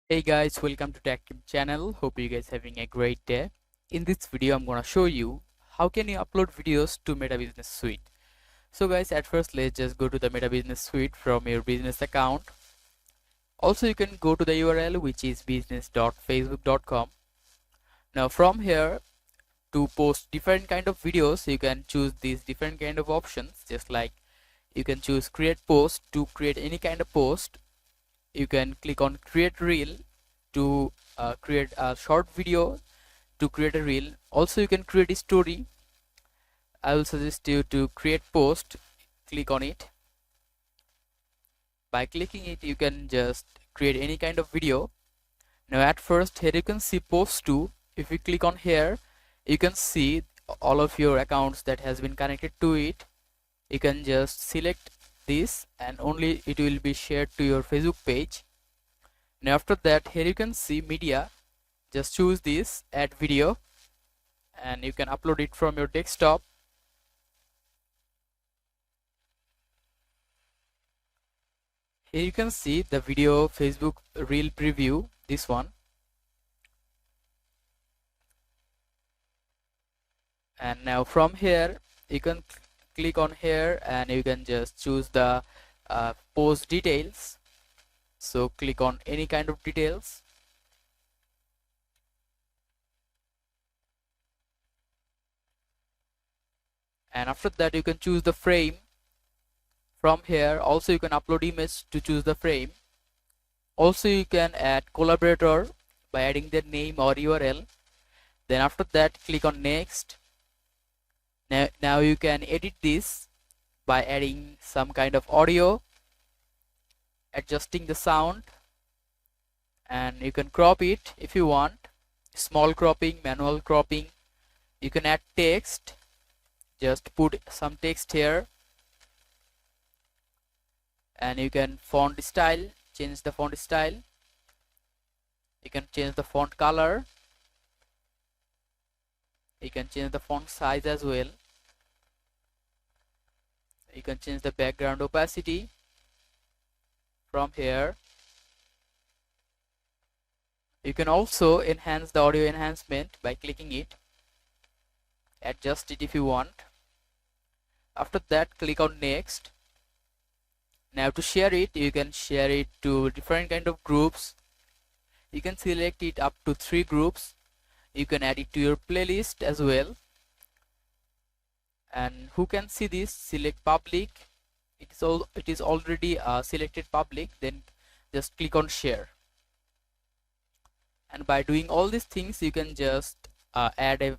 Hey guys, welcome to Tactim channel. Hope you guys having a great day. In this video, I'm gonna show you how can you upload videos to Meta Business Suite. So guys, at first let's just go to the Meta Business Suite from your business account. Also, you can go to the URL which is business.facebook.com. Now from here, to post different kind of videos, you can choose these different kind of options. Just like you can choose create post to create any kind of post. You can click on create reel to create a short video to create a reel. Also you can create a story. I will suggest you to create post. Click on it. By clicking it, you can just create any kind of video. Now at first here you can see post to. If you click on here, you can see all of your accounts that has been connected to it. You can just select this and only it will be shared to your Facebook page. Now after that, here you can see media. Just choose this, add video, and you can upload it from your desktop. Here you can see the video Facebook reel preview, this one. And now from here you can click on here and you can just choose the post details. So click on any kind of details. And after that you can choose the frame. From here also you can upload image to choose the frame. Also you can add collaborator by adding their name or URL. Then after that click on next. Now you can edit this by adding some kind of audio, adjusting the sound, and you can crop it if you want. Small cropping, manual cropping. You can add text. Just put some text here. And you can font style, change the font style. You can change the font color. You can change the font size as well. You can change the background opacity from here. You can also enhance the audio enhancement by clicking it. Adjust it if you want. After that, click on next. Now to share it, you can share it to different kind of groups. You can select it up to 3 groups. You can add it to your playlist as well. And who can see this? Select public. It is already selected public. Then just click on share. And by doing all these things, you can just add a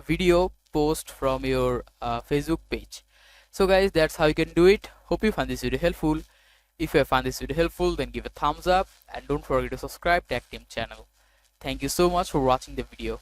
video post from your Facebook page. So guys, that's how you can do it. Hope you found this video helpful. If you have found this video helpful, then give a thumbs up and don't forget to subscribe to Tactim channel. Thank you so much for watching the video.